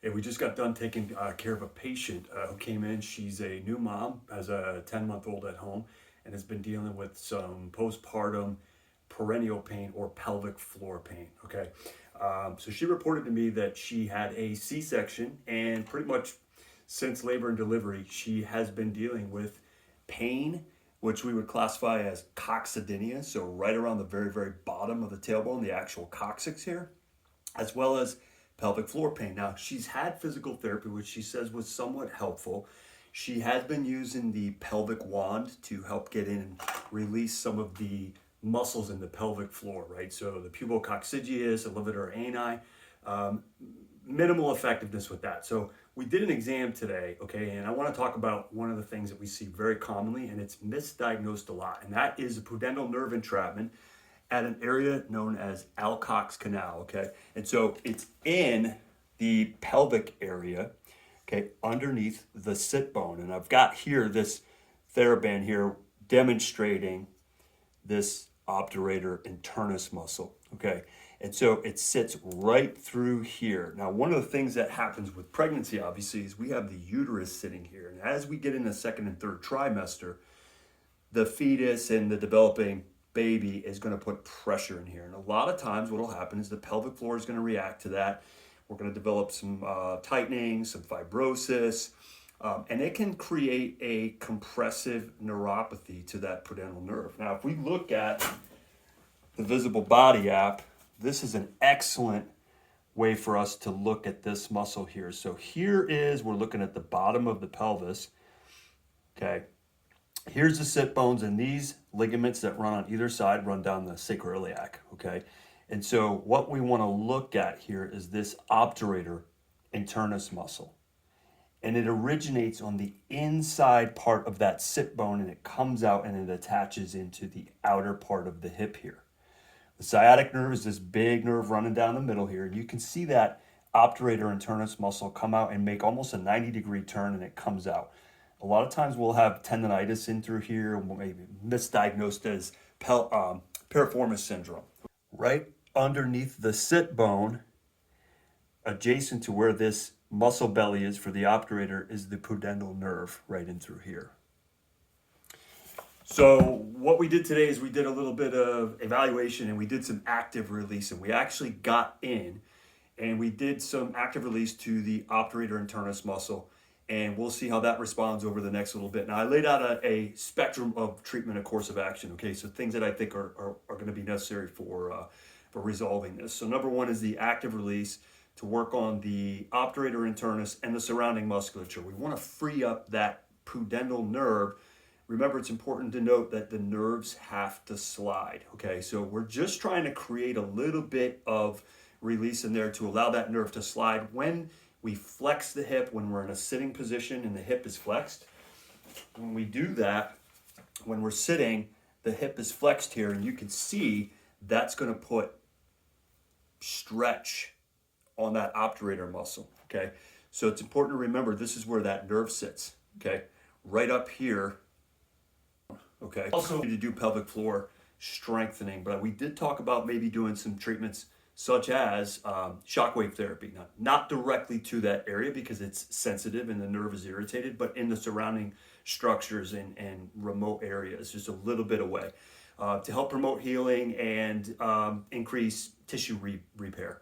And we just got done taking care of a patient who came in. She's a new mom, has a 10-month-old at home, and has been dealing with some postpartum perennial pain or pelvic floor pain. Okay. So she reported to me that she had a C-section, and pretty much since labor and delivery, she has been dealing with pain, which we would classify as coccydynia, so right around the very, very bottom of the tailbone, the actual coccyx here, as well as pelvic floor pain. Now, she's had physical therapy, which she says was somewhat helpful. She has been using the pelvic wand to help get in and release some of the muscles in the pelvic floor, right? So the pubococcygeus, the levator ani, minimal effectiveness with that. So we did an exam today, okay, and I want to talk about one of the things that we see very commonly, and it's misdiagnosed a lot, and that is a pudendal nerve entrapment at an area known as Alcock's Canal, okay? And so it's in the pelvic area, okay, underneath the sit bone. And I've got here this TheraBand here demonstrating this obturator internus muscle, okay? And so it sits right through here. Now, one of the things that happens with pregnancy, obviously, is we have the uterus sitting here. And as we get in the second and third trimester, the fetus and the developing baby is going to put pressure in here. And a lot of times what will happen is the pelvic floor is going to react to that. We're going to develop some tightening, some fibrosis, and it can create a compressive neuropathy to that pudendal nerve. Now, if we look at the Visible Body app, this is an excellent way for us to look at this muscle here. So here is, we're looking at the bottom of the pelvis, okay? Here's the sit bones, and these ligaments that run on either side run down the sacroiliac, okay? And so what we want to look at here is this obturator internus muscle. And it originates on the inside part of that sit bone, and it comes out and it attaches into the outer part of the hip here. The sciatic nerve is this big nerve running down the middle here, and you can see that obturator internus muscle come out and make almost a 90-degree turn, and it comes out. A lot of times we'll have tendonitis in through here, maybe misdiagnosed as piriformis syndrome. Right underneath the sit bone, adjacent to where this muscle belly is for the obturator, is the pudendal nerve right in through here. So what we did today is we did a little bit of evaluation, and we did some active release, and we actually got in and we did some active release to the obturator internus muscle, and we'll see how that responds over the next little bit. Now, I laid out a spectrum of treatment, a course of action, okay? So things that I think are going to be necessary for resolving this. So number one is the active release to work on the obturator internus and the surrounding musculature. We want to free up that pudendal nerve. Remember, it's important to note that the nerves have to slide, okay? So we're just trying to create a little bit of release in there to allow that nerve to slide. When we flex the hip, when we're in a sitting position and the hip is flexed, when we do that, when we're sitting, the hip is flexed here, and you can see that's going to put stretch on that obturator muscle, okay? So it's important to remember this is where that nerve sits, okay? Right up here, okay? Also need to do pelvic floor strengthening, but we did talk about maybe doing some treatments such as shockwave therapy. Now, not directly to that area because it's sensitive and the nerve is irritated, but in the surrounding structures and remote areas, just a little bit away, to help promote healing and increase tissue repair.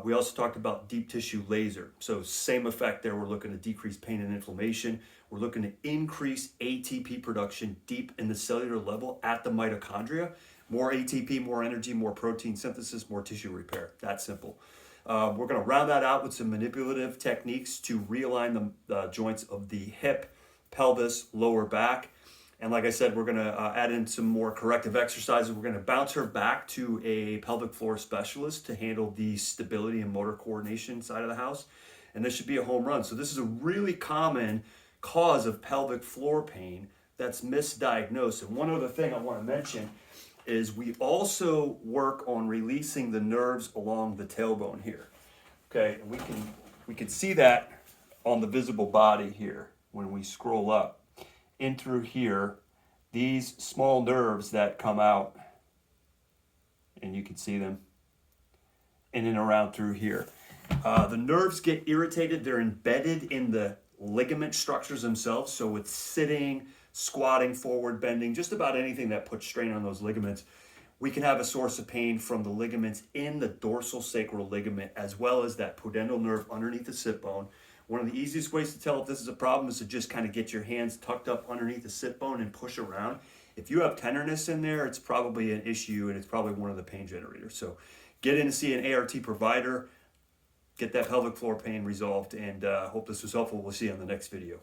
We also talked about deep tissue laser. So same effect there. We're looking to decrease pain and inflammation. We're looking to increase ATP production deep in the cellular level at the mitochondria. More ATP, more energy, more protein synthesis, more tissue repair. That simple. We're going to round that out with some manipulative techniques to realign the joints of the hip, pelvis, lower back. And like I said, we're going to add in some more corrective exercises. We're going to bounce her back to a pelvic floor specialist to handle the stability and motor coordination side of the house. And this should be a home run. So this is a really common cause of pelvic floor pain that's misdiagnosed. And one other thing I want to mention is we also work on releasing the nerves along the tailbone here. Okay, and we can see that on the visible body here when we scroll up in through here, these small nerves that come out, and you can see them in and around through here. The nerves get irritated. They're embedded in the ligament structures themselves. So with sitting, squatting, forward bending, just about anything that puts strain on those ligaments, we can have a source of pain from the ligaments in the dorsal sacral ligament, as well as that pudendal nerve underneath the sit bone. One of the easiest ways to tell if this is a problem is to just kind of get your hands tucked up underneath the sit bone and push around. If you have tenderness in there, it's probably an issue, and it's probably one of the pain generators. So get in to see an ART provider, get that pelvic floor pain resolved, and hope this was helpful. We'll see you on the next video.